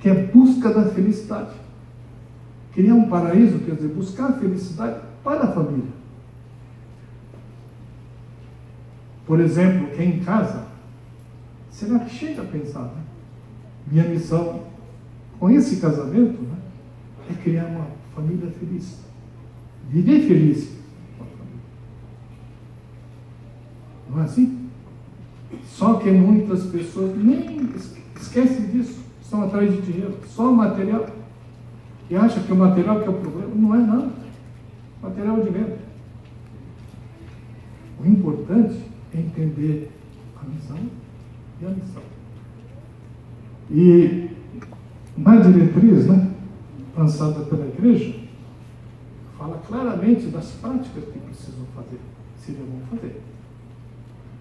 que é busca da felicidade. Criar um paraíso quer dizer buscar a felicidade para a família. Por exemplo, quem em casa, será que chega a pensar, né? Minha missão com esse casamento, né, é criar uma família feliz. Viver feliz com a família. Não é assim? Só que muitas pessoas nem esquecem disso. Estão atrás de dinheiro. Só o material. E acham que o material que é o problema. Não é nada. O material é de medo. O importante é entender a missão e a missão. E na diretriz, né, lançada pela igreja, fala claramente das práticas que precisam fazer, seria bom fazer.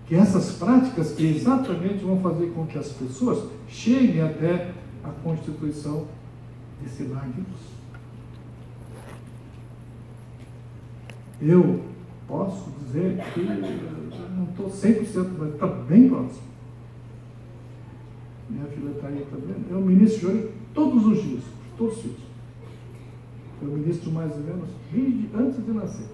Que essas práticas que exatamente vão fazer com que as pessoas cheguem até a constituição desse lar de luz. Eu posso dizer que não estou 100%, mas está bem próximo. Minha filha está aí também. Eu ministro Júlio todos os dias, todos os dias. Eu ministro mais ou menos desde antes de nascer.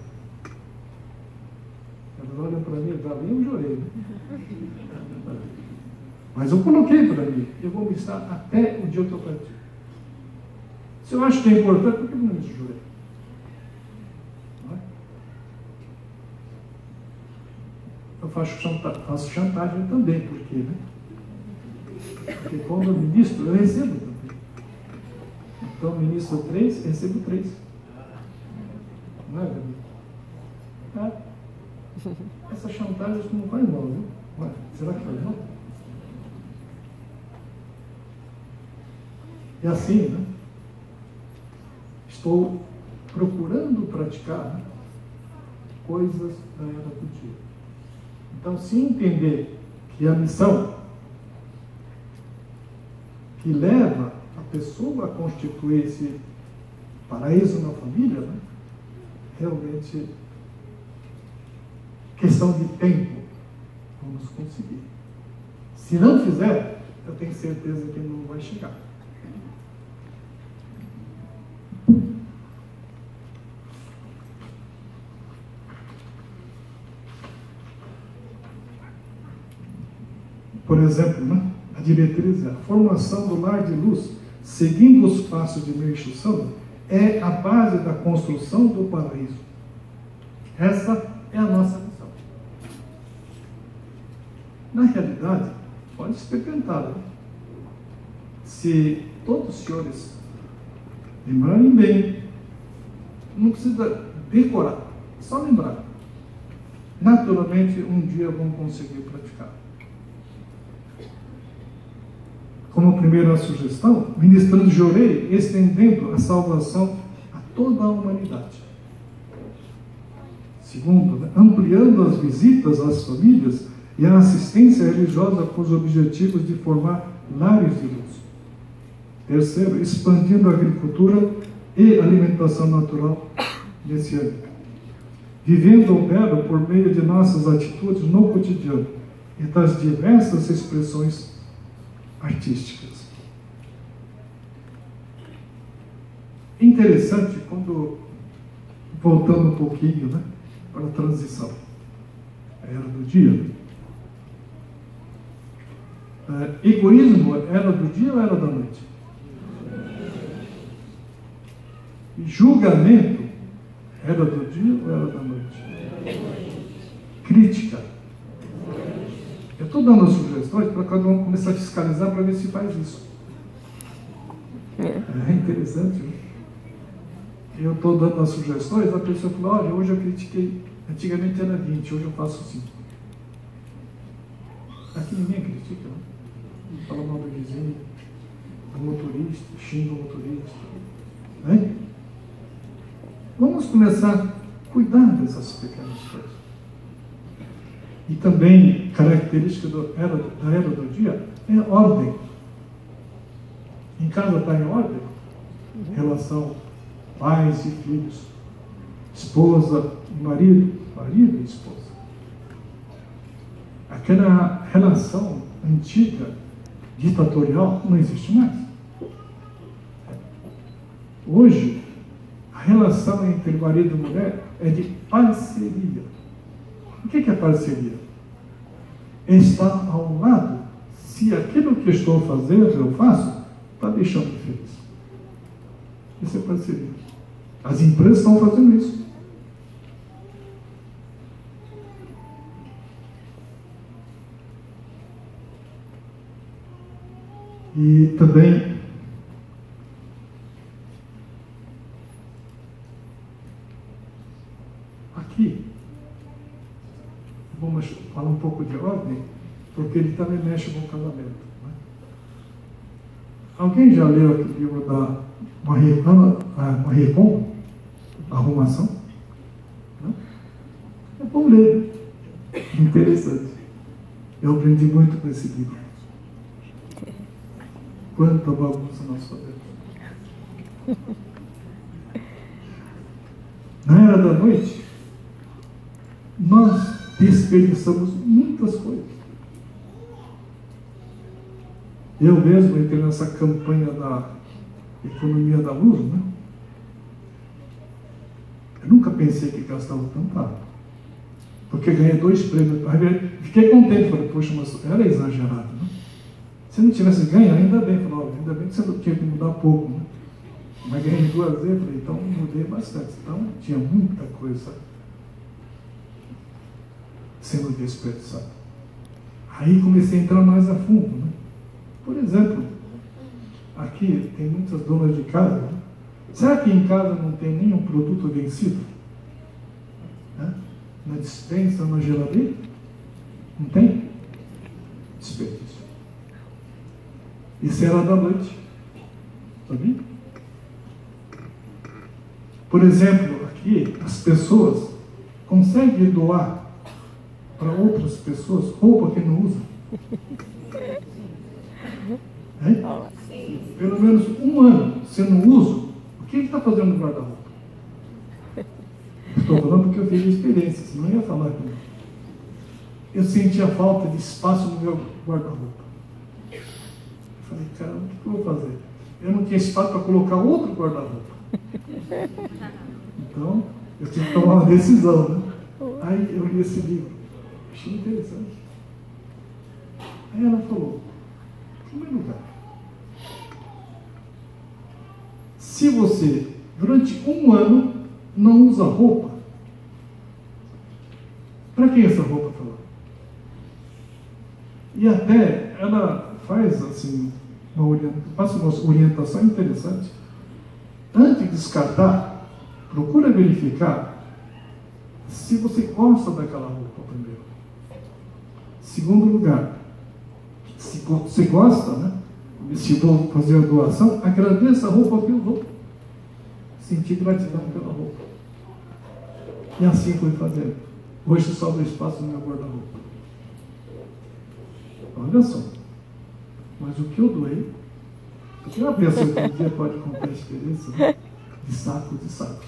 Ela olha para mim, dali eu chorei. Né? Mas eu coloquei para mim, eu vou ministrar até o dia que eu partir. Se eu acho que é importante, por que eu não ministro Júlio? Eu faço chantagem também, porque, né? Porque quando eu ministro, eu recebo também. Então, eu ministro 3, recebo 3. Não é, Gabi? Essa chantagem acho que não vai mal, viu? Ué, será que vai mal? E assim, né? Estou procurando praticar, né, coisas da era do dia. Então, se entender que a missão que leva a pessoa a constituir esse paraíso na família, né, realmente, questão de tempo, vamos conseguir. Se não fizer, eu tenho certeza que não vai chegar. Por exemplo, né, a diretriz é a formação do lar de luz, seguindo os passos de Meixo Sama, é a base da construção do paraíso. Essa é a nossa missão. Na realidade, pode experimentar, né? Se todos os senhores lembrarem bem, não precisa decorar, só lembrar. Naturalmente, um dia vão conseguir praticar. Como primeira sugestão, ministrando Jorei, estendendo a salvação a toda a humanidade. Segundo, né, ampliando as visitas às famílias e a assistência religiosa com os objetivos de formar lares de luz. Terceiro, expandindo a agricultura e alimentação natural nesse âmbito. Vivendo o belo por meio de nossas atitudes no cotidiano e das diversas expressões artísticas. Interessante, quando, voltando um pouquinho, né, para a transição, a era do dia, egoísmo era do dia ou era da noite? Julgamento era do dia ou era da noite? Crítica. Eu estou dando sugestões para cada um começar a fiscalizar para ver se faz isso. É interessante, né? Eu estou dando as sugestões, a pessoa fala, olha, hoje eu critiquei, antigamente era 20, hoje eu faço 5. Aqui ninguém critica, né? Fala mal do vizinho, do motorista, xinga o motorista. Né? Vamos começar a cuidar dessas pequenas coisas. E também, característica da era do dia, é ordem. Em casa está em ordem? Relação pais e filhos, esposa e marido, marido e esposa. Aquela relação antiga, ditatorial, não existe mais. Hoje, a relação entre marido e mulher é de parceria. O que é parceria? É estar ao lado. Se aquilo que estou fazendo, eu faço, está deixando feliz. Isso é parceria. As empresas estão fazendo isso. E também aqui vamos falar um pouco de ordem, porque ele também mexe com o casamento, né? Alguém já leu aquele livro da Marie Kondo, Arrumação? Não? É bom ler, interessante. Eu aprendi muito com esse livro. Quanta bagunça nós fazemos. Na era da noite, nós desperdiçamos muitas coisas. Eu mesmo entrei nessa campanha da economia da luz, né? Eu nunca pensei que gastava tanto água. Porque ganhei 2 prêmios. Fiquei contente, falei, poxa, mas era exagerado, né? Se não tivesse ganho, ainda bem, falei, ainda bem que você não tinha que mudar pouco, né? Mas ganhei 2 vezes, falei, então mudei bastante. Então tinha muita coisa sendo desperdiçada. Aí comecei a entrar mais a fundo, né? Por exemplo, aqui tem muitas donas de casa, né? Será que em casa não tem nenhum produto vencido? Né? Na despensa, na geladeira? Não tem? Desperdício. Isso era da noite. Sabia? Por exemplo, aqui as pessoas conseguem doar para outras pessoas roupa que não usam. Pelo menos 1 ano você não usa, o que ele está fazendo no guarda-roupa? Estou falando porque eu fiz experiência, senão eu ia falar aqui. Eu sentia falta de espaço no meu guarda-roupa. Falei, cara, o que eu vou fazer? Eu não tinha espaço para colocar outro guarda-roupa. Então, eu tinha que tomar uma decisão, né? Aí eu li esse livro. Achei interessante. Aí ela falou, em primeiro lugar, se você, durante 1 ano, não usa roupa, para que essa roupa está lá? E até ela faz assim, passa uma orientação interessante. Antes de descartar, procura verificar se você gosta daquela roupa primeiro. Segundo lugar, se você gosta, né? Se vou fazer a doação, agradeça a roupa que eu vou. Sentir gratidão pela roupa. E assim fui fazendo. Hoje sobra espaço no meu guarda-roupa. Olha só. Mas o que eu doei, porque uma pessoa que um dia pode contar a experiência, né? De sacos e sacos.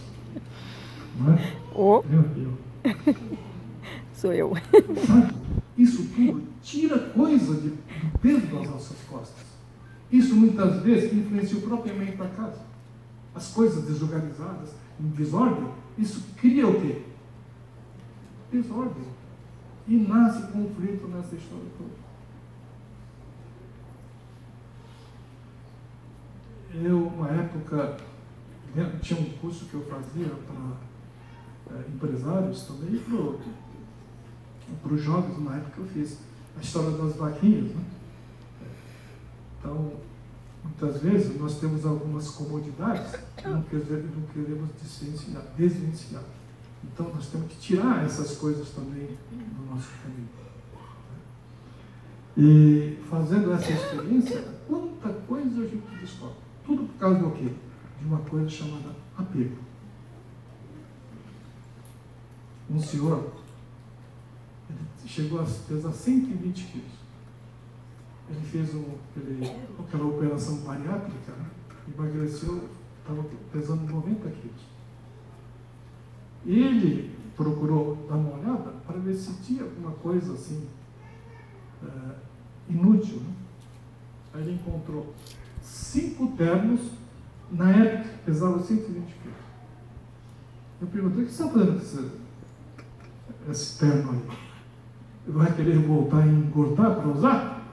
Não é? Oh. Eu. Sou eu. Sabe? Isso tudo tira coisa do peso das nossas costas. Isso muitas vezes influencia o próprio ambiente da casa. As coisas desorganizadas, em desordem, isso cria o quê? Desordem. E nasce conflito nessa história toda. Eu, uma época, tinha um curso que eu fazia para empresários também e para os jovens, na época eu fiz a história das vaquinhas, né? Então, muitas vezes nós temos algumas comodidades que não queremos desvencilhar. Então, nós temos que tirar essas coisas também do nosso caminho. E fazendo essa experiência, quanta coisa a gente descobre. Tudo por causa do quê? De uma coisa chamada apego. Um senhor, ele chegou a pesar 120 quilos. Ele fez aquela operação bariátrica, né? Emagreceu, estava pesando 90 quilos. Ele procurou dar uma olhada para ver se tinha alguma coisa assim inútil, né? Aí ele encontrou 5 ternos Na época, pesava 120 quilos. Eu perguntei: o que você está fazendo com esse terno aí? Vai querer voltar a engordar para usar?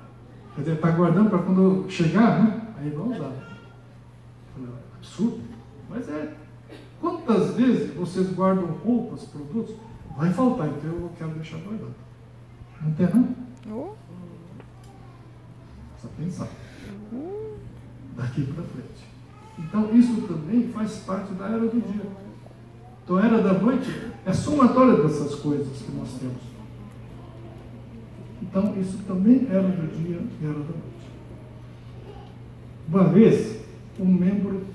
Quer dizer, está guardando para quando chegar, né? Aí vai usar. Eu falei: absurdo. Mas é. Quantas vezes vocês guardam roupas, produtos? Vai faltar, então eu quero deixar guardado. Não tem, não? Só pensar. Daqui para frente. Então, isso também faz parte da era do dia. Então, a era da noite é somatória dessas coisas que nós temos. Então, isso também era do dia e era da noite. Uma vez, um membro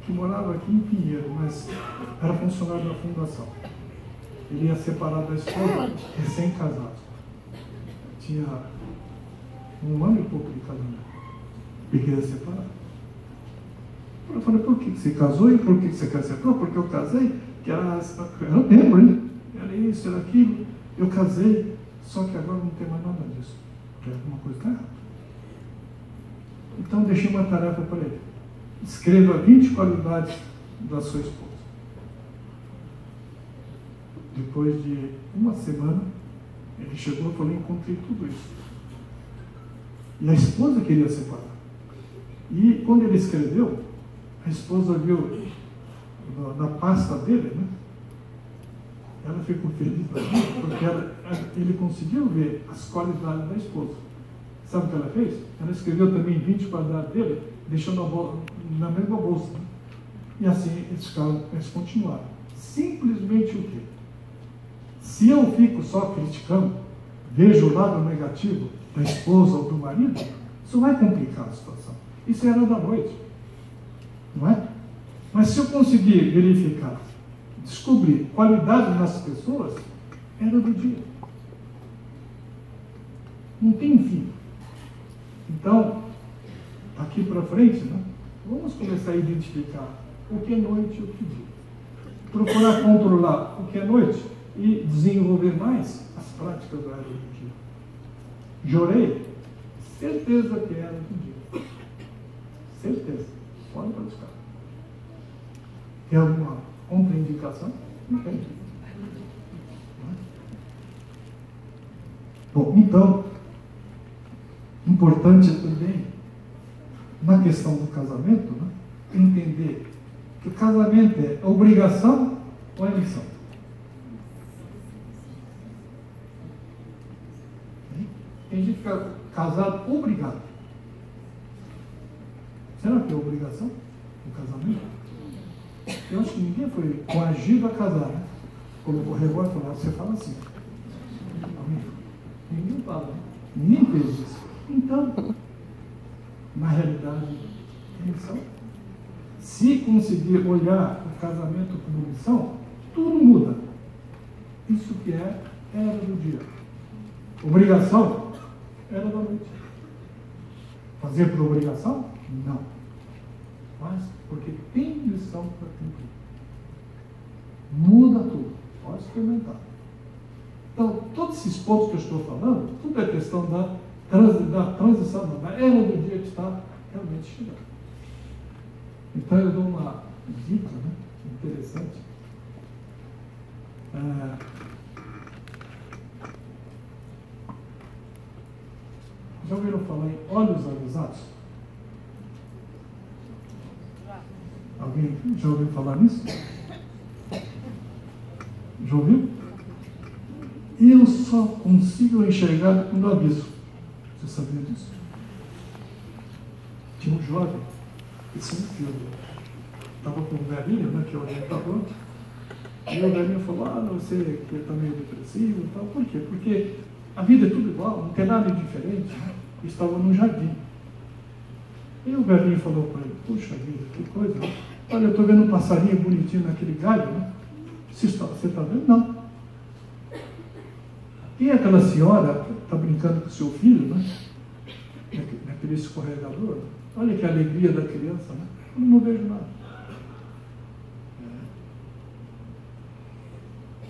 que morava aqui em Pinheiro, mas era funcionário da fundação. Ele ia separar da esposa, recém-casado. Tinha 1 ano e pouco de casamento. E queria separar. Eu falei: por que você casou e por que você quer separar? Porque eu casei, que era membro, hein? Era isso, era aquilo. Eu casei, só que agora não tem mais nada disso. Porque alguma coisa está errada. Então, deixei uma tarefa para ele. Escreva 20 qualidades da sua esposa. Depois de 1 semana, ele chegou e falou: encontrei tudo isso. E a esposa queria separar. E quando ele escreveu, a esposa viu na pasta dele, né? Ela ficou feliz da vida, porque ele conseguiu ver as qualidades da esposa. Sabe o que ela fez? Ela escreveu também 20 qualidades dele, deixou na mesma bolsa. Né? E assim eles continuaram. Simplesmente o quê? Se eu fico só criticando, vejo o lado negativo da esposa ou do marido, isso vai complicar a situação. Isso era da noite. Não é? Mas se eu conseguir verificar, descobrir qualidade nas pessoas, era do dia. Não tem fim. Então, daqui para frente, né, vamos começar a identificar o que é noite e o que é dia. Procurar controlar o que é noite e desenvolver mais as práticas da era do dia. Jorei, certeza que era do dia. Certeza. Pode praticar. Tem alguma contraindicação? Não tem. Bom, então, importante também, na questão do casamento, né, entender que o casamento é obrigação ou é missão. Tem gente que fica casado obrigado. Será que é obrigação o casamento? Eu acho que ninguém foi coagido a casar, né? Colocou o revólver e falou: você fala assim. Ninguém fala, né? Ninguém fez isso. Então, na realidade, é missão. Se conseguir olhar o casamento como missão, tudo muda. Isso que é era do dia. Obrigação, era da noite. Fazer por obrigação? Não. Mas porque tem missão para cumprir. Muda tudo. Pode experimentar. Então, todos esses pontos que eu estou falando, tudo é questão da transição, da era do dia que está realmente chegando. Então, eu dou uma dica, né, interessante. Já ouviram falar em olhos avisados? Alguém já ouviu falar nisso? Já ouviu? Eu só consigo enxergar quando aviso. Você sabia disso? Tinha um jovem, esse é um filme. Estava com um velhinho, né, que é orientador. E o velhinho falou: você que está meio depressivo e tal. Por quê? Porque a vida é tudo igual, não tem nada diferente. Né? Estava no jardim. E o velhinho falou para ele: puxa vida, que coisa. Né? Olha, eu estou vendo um passarinho bonitinho naquele galho, né? Você está vendo? Não. E aquela senhora que está brincando com o seu filho, né? Naquele escorregador. Olha que alegria da criança, né? Eu não vejo nada.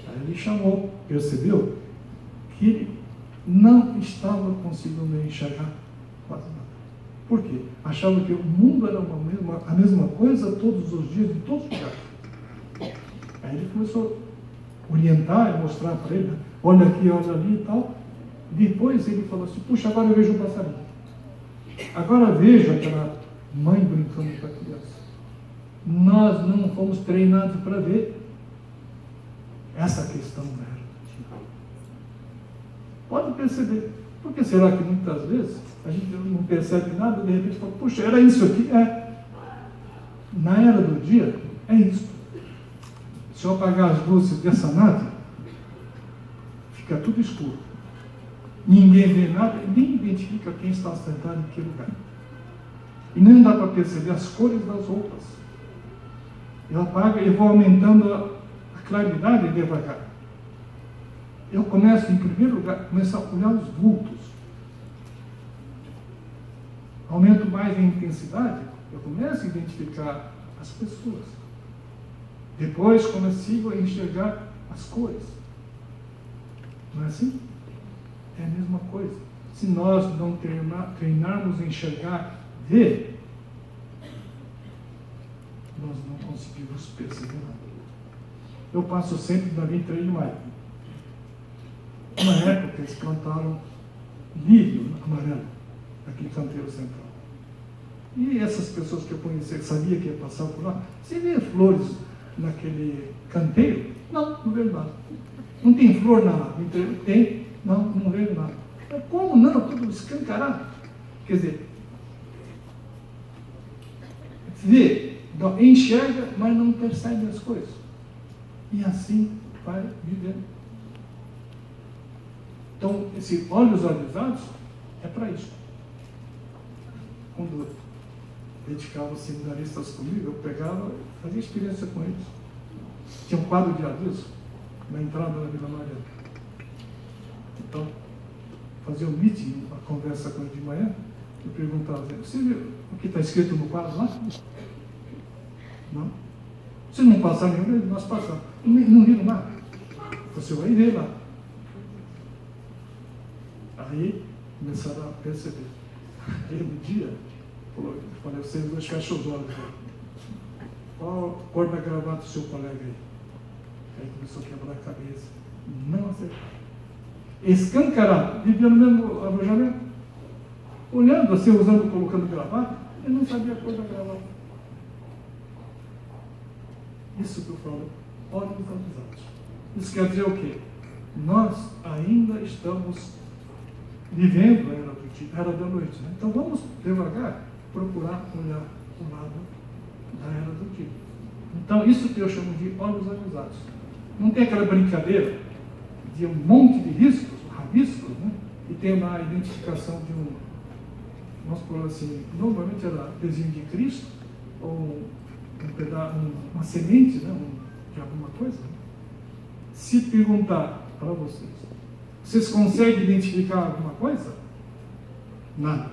Aí ele chamou, percebeu que ele não estava conseguindo enxergar quase nada. Por quê? Achava que o mundo era a mesma coisa todos os dias, em todos os lugares. Aí ele começou a orientar e mostrar para ele, né? Olha aqui, olha ali e tal. Depois ele falou assim, puxa, agora eu vejo o passarinho. Agora vejo aquela mãe brincando com a criança. Nós não fomos treinados para ver essa questão da era do dia. Pode perceber. Por que será que muitas vezes a gente não percebe nada, de repente fala, puxa, era isso aqui? É. Na era do dia, é isso. Se eu apagar as luzes dessa nave, fica tudo escuro. Ninguém vê nada, nem identifica quem está sentado em que lugar. E nem dá para perceber as cores das roupas. Eu apago e vou aumentando a claridade devagar. Eu começo, em primeiro lugar, começar a olhar os vultos. Aumento mais a intensidade, eu começo a identificar as pessoas. Depois consigo enxergar as cores. Não é assim? É a mesma coisa. Se nós não treinarmos a enxergar, ver, nós não conseguimos perceber nada. Eu passo sempre na 23 de maio. Uma época eles plantaram lírio amarelo, naquele canteiro central. E essas pessoas que eu conhecia, que sabia que ia passar por lá, você vê flores naquele canteiro? Não, não vejo nada. Não tem flor na 23? Tem. Não, não vejo nada. Como não? Tudo escancarado. Quer dizer, vê, enxerga, mas não percebe as coisas. E assim vai vivendo. Então, esse olhos avisados é para isso. Quando eu dedicava seminaristas comigo, eu pegava, fazia experiência com eles. Tinha um quadro de aviso na entrada da Vila Mariana. Então, fazia um meeting, uma conversa com ele de manhã, eu perguntava, você viu o que está escrito no quadro lá? Não. Se não passar nenhum, nós passamos. Não viram nada. Você vai ver lá. Aí começaram a perceber. Aí um dia, eu falei, vocês dois fecham os olhos. Qual a cor da gravata do seu colega aí? Aí começou a quebrar a cabeça. Não acertou. Escancarado, vivia no mesmo alojamento. Olhando assim, usando, colocando gravata, ele não sabia a cor da gravata. Isso que eu falo, olhos avisados. Isso quer dizer o quê? Nós ainda estamos vivendo a era do dia, a era da noite. Né? Então vamos devagar procurar olhar o lado da era do dia. Então isso que eu chamo de olhos avisados. Não tem aquela brincadeira de um monte de riscos, rabiscos, né? E tem uma identificação de um, vamos falar assim, normalmente era desenho de Cristo, ou uma semente, né? De alguma coisa. Né? Se perguntar para vocês conseguem identificar alguma coisa? Nada.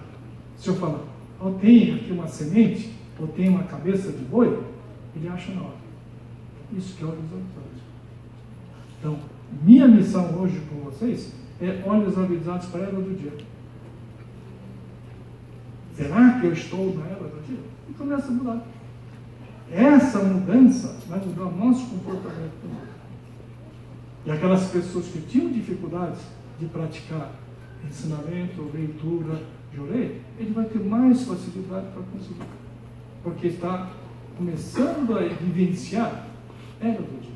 Se eu falar, ou tem aqui uma semente, ou tem uma cabeça de boi, ele acha na hora. Isso que é olhos avisados. Então, minha missão hoje com vocês é olhos avisados para a era do dia. Será que eu estou na era do dia? E começa a mudar. Essa mudança vai mudar o nosso comportamento também. E aquelas pessoas que tinham dificuldades de praticar ensinamento, leitura, jurei, ele vai ter mais facilidade para conseguir. Porque está começando a vivenciar a era do dia.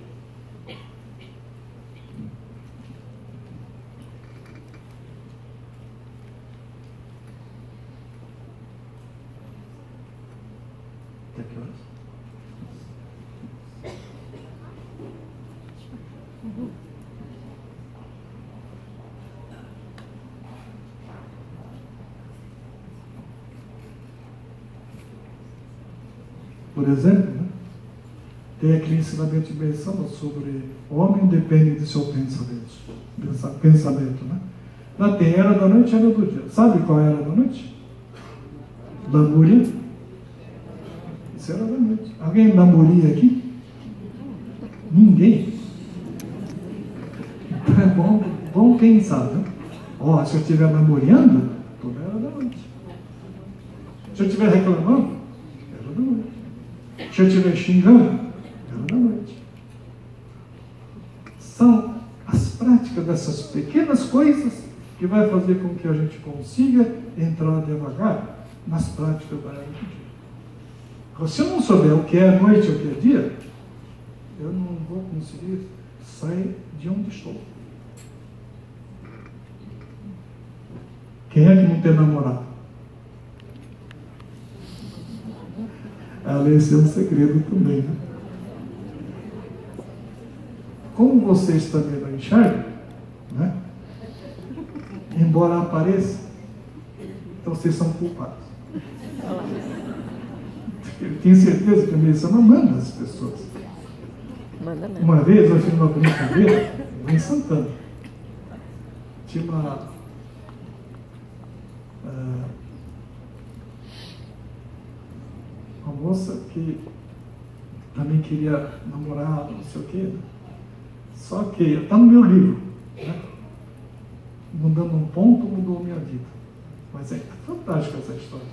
Até que horas? Por exemplo, né, tem aquele ensinamento de Bessama sobre o homem depende do seu pensamento. Né? Lá tem era da noite e era do dia. Sabe qual era da noite? Lamúria. Isso era da noite. Alguém lamúria aqui? Ninguém. Então é bom pensar. Né? Se eu estiver lamuriando, toda era da noite. Se eu estiver reclamando, era da noite. Se eu estiver xingando, era da noite. São as práticas dessas pequenas coisas que vai fazer com que a gente consiga entrar devagar nas práticas da era do dia. Se eu não souber o que é noite e o que é dia, eu não vou conseguir sair de onde estou. Quem é que não tem namorado? Esse é um segredo também, né? Como vocês também não enxergam, né? Embora apareça, então vocês são culpados. Eu tenho certeza que a medicina não manda as pessoas. Manda mesmo. Uma vez eu fiz uma brincadeira em Santana. Tinha uma moça que também queria namorar, não sei o quê. Só que está no meu livro, né? Mudando um ponto, mudou a minha vida. Mas é fantástica essa história.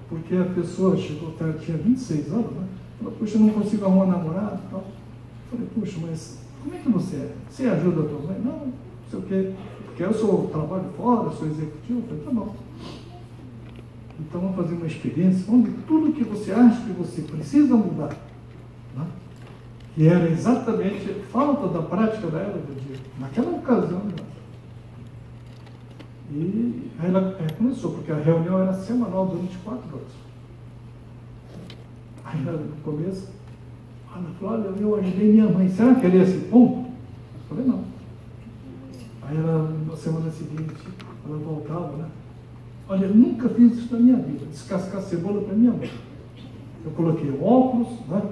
Porque a pessoa chegou, tinha 26 anos, né? Falou, puxa, eu não consigo arrumar um namorado e tal. Falei, puxa, mas como é que você é? Você ajuda a tua mãe? Não sei o quê. Porque eu trabalho fora, sou executivo. Falei, tá bom. Então vamos fazer uma experiência onde tudo que você acha que você precisa mudar, né? Que era exatamente falta da prática da era do dia, naquela ocasião. Né? E aí ela começou, porque a reunião era semanal durante 4 horas. Aí no começo, ela falou, olha, eu ajudei minha mãe, será que era esse ponto? Eu falei, não. Aí ela, na semana seguinte, ela voltava, né? Olha, eu nunca fiz isso na minha vida, descascar cebola para minha mãe. Eu coloquei óculos, né?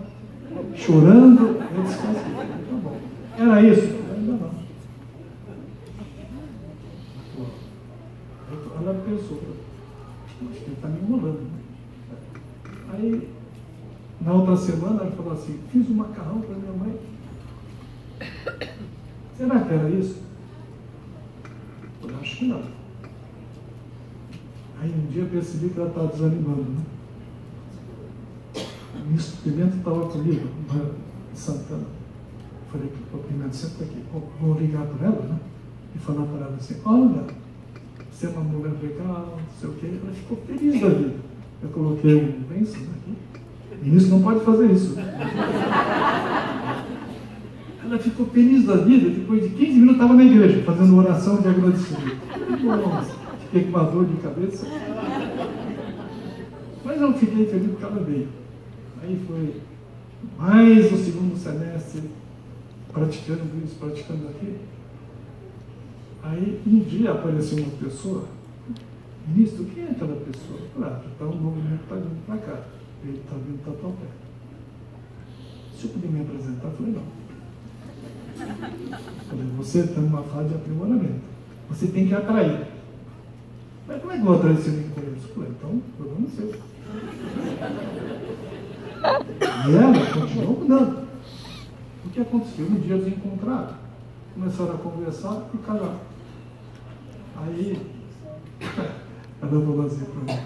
Chorando, eu descasquei. Tá bom. Era isso? Ainda não. Ela pensou, acho que ele está me enrolando. Né? Aí, na outra semana, ela falou assim, fiz um macarrão para minha mãe. Será que era isso? Eu acho que não. Aí um dia eu percebi que ela estava desanimando, né? O ministro Pimenta estava comigo, em Santana. Falei para o Pimenta, senta aqui, vou ligar para ela, né? E falar para ela assim, olha, você é uma mulher legal, não sei o quê. Ela ficou feliz da vida. Eu coloquei um bênção aqui. O ministro não pode fazer isso. Ela ficou feliz da vida, depois de 15 minutos estava na igreja, fazendo oração de agradecimento. Nossa, fiquei com uma dor de cabeça. Mas eu fiquei feliz porque ela veio. Aí foi mais o segundo semestre, praticando isso, praticando aquilo. Aí um dia apareceu uma pessoa, ministro, quem é aquela pessoa? Ah, está um movimento que está vindo para cá. Ele está vindo para tão perto. Se eu puder me apresentar, eu falei, não. Falei, você está numa fase de aprimoramento. Você tem que atrair. Mas como é que eu vou atrair se eu nem conheço? Falei, então, problema seu. E ela continuou mudando. O que aconteceu? Um dia eles encontraram, começaram a conversar e casaram. Aí, ela falou assim para mim,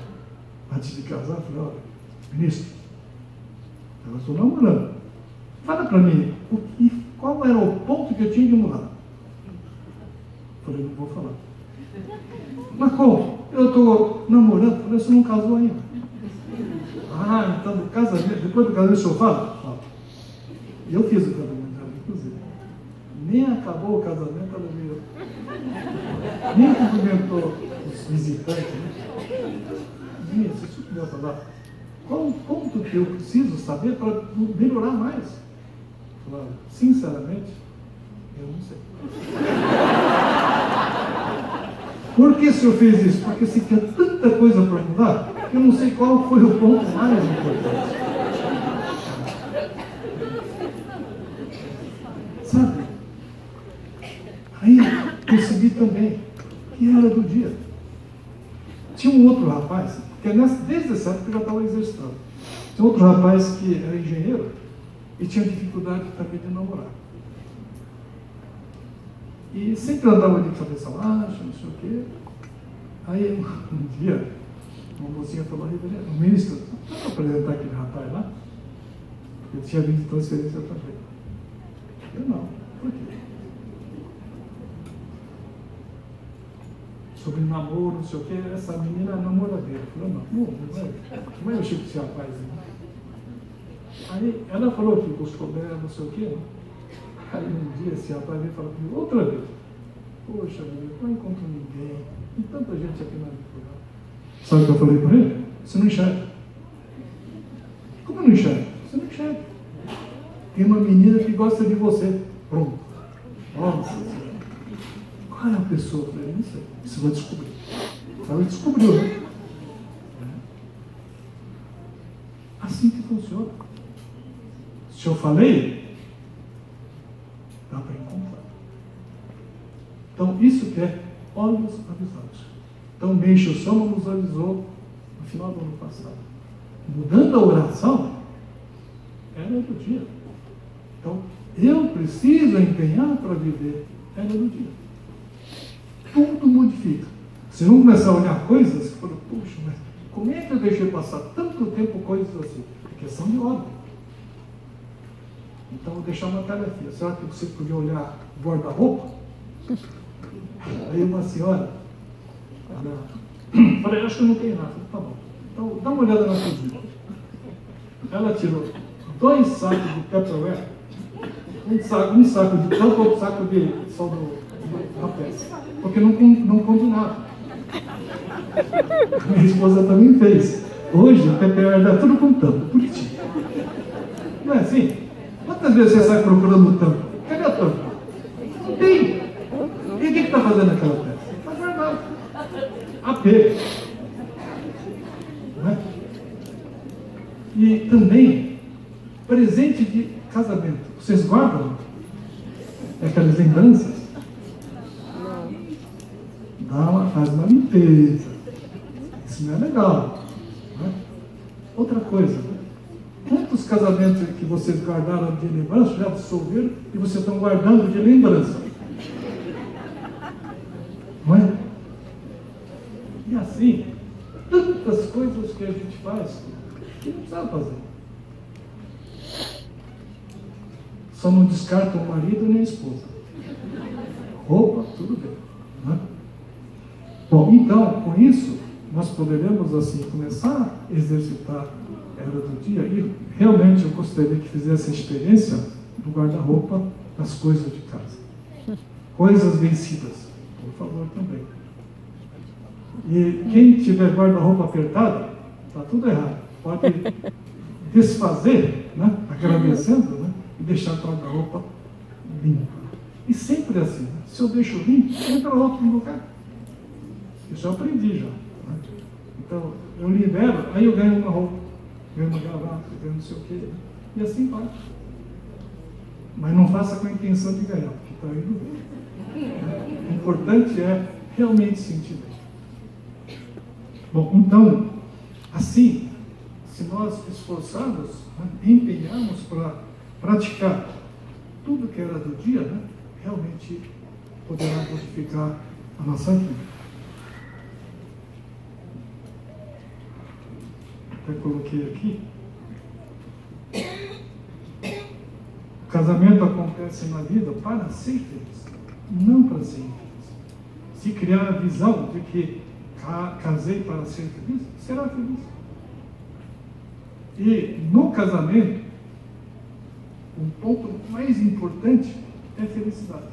antes de casar, eu falei, olha, ministro, eu estou namorando. Fala para mim, qual era o ponto que eu tinha que mudar? Eu falei, não vou falar. Mas como? Eu estou namorando, eu falei, você não casou ainda. Ah, então do casamento, depois do casamento o senhor fala? Fala. E eu fiz o casamento dela, inclusive. Nem acabou o casamento, ela veio. Nem cumprimentou os visitantes. Né? Se você puder falar, qual o ponto que eu preciso saber para melhorar mais? Falei, sinceramente, eu não sei. Por que o senhor fez isso? Porque se tinha tanta coisa para mudar, eu não sei qual foi o ponto mais importante. Sabe? Aí percebi também que era do dia. Tinha um outro rapaz, que desde essa época eu já estava exercitando. Tinha outro rapaz que era engenheiro e tinha dificuldade também de namorar. E sempre andava de cabeça baixa, não sei o quê. Aí um dia Uma mocinha falou, o ministro, dá para apresentar aquele rapaz lá? Eu tinha vindo de transferência também. Eu não. Por quê? Sobre namoro, não sei o quê, essa menina é namoradeira. Eu falei, não é o tipo de rapaz. Né? Aí ela falou que gostou dela, não sei o quê. Né? Aí um dia esse rapaz veio falar comigo outra vez. Poxa, meu, não encontro ninguém. Tem tanta gente aqui na vida. Sabe o que eu falei para ele? Você não enxerga. Como não enxerga? Você não enxerga. Tem uma menina que gosta de você. Pronto. Nossa Senhora. Qual é a pessoa? Eu falei, não sei. Você vai descobrir. Ela descobriu, né? Assim que funciona. Se eu falei, dá para encontrar. Então, isso que é olhos avisados. Então, Meixo Sama nos avisou no final do ano passado. Mudando a oração, era do dia. Então, eu preciso empenhar para viver, era do dia. Tudo modifica. Se não começar a olhar coisas, que falam, puxa, mas como é que eu deixei passar tanto tempo coisas assim? É questão de ordem. Então, vou deixar uma tarefinha. Será que você podia olhar guarda-roupa? Aí uma senhora, falei, acho que não tem nada. Tá bom. Então, dá uma olhada na cozinha. Ela tirou 2 sacos de Tupperware, um saco de tampa, outro saco de sal do rapaz, porque não combinava. Minha esposa também fez. Hoje, o Tupperware dá tudo com tampa, bonitinho. Não é assim? Quantas vezes você sai procurando tampa? Cadê a tampa? Não tem. E o que está fazendo aquela peça? Está guardado. Apego. Não é? E também, presente de casamento. Vocês guardam aquelas lembranças? Faz uma limpeza. Isso não é legal. Não é? Outra coisa. Quantos casamentos que vocês guardaram de lembrança já dissolveram e vocês estão guardando de lembrança? Não é? E assim, tantas coisas que a gente faz que não precisa fazer. Só não descarta o marido nem a esposa. Roupa, tudo bem. Não é? Bom, então, com isso, nós poderemos assim começar a exercitar a era do dia e realmente eu gostaria que fizesse a experiência do guarda-roupa das coisas de casa. Coisas vencidas. Por favor, também. E quem tiver guarda-roupa apertada, está tudo errado. Pode desfazer, né? Agradecendo, né? E deixar o guarda-roupa limpo. E sempre assim, né? Se eu deixo limpo, entra outro no lugar. Isso eu aprendi já. Né? Então, eu libero, aí eu ganho uma roupa, ganho uma gravata, ganho não sei o quê. E assim vai. Mas não faça com a intenção de ganhar, porque está indo bem. O importante é realmente sentir bem. Bom, então, assim, se nós esforçarmos, né, empenharmos para praticar tudo que era do dia, né, realmente poderá modificar a nossa vida. Até coloquei aqui. O casamento acontece na vida para ser feliz, não para ser infeliz. Se criar a visão de que casei para ser feliz, será feliz. E no casamento, um ponto mais importante é a felicidade.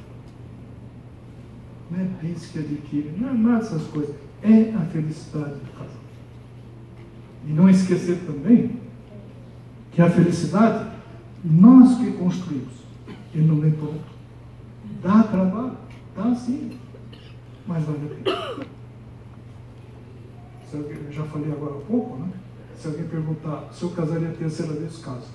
Não é bens que adquire, não é nada dessas coisas. É a felicidade do casamento. E não esquecer também que a felicidade nós que construímos. E não vem pronto. Dá trabalho, dá sim, mas vale a pena. Eu já falei agora há pouco, né? Se alguém perguntar se eu casaria a terceira vez, caso.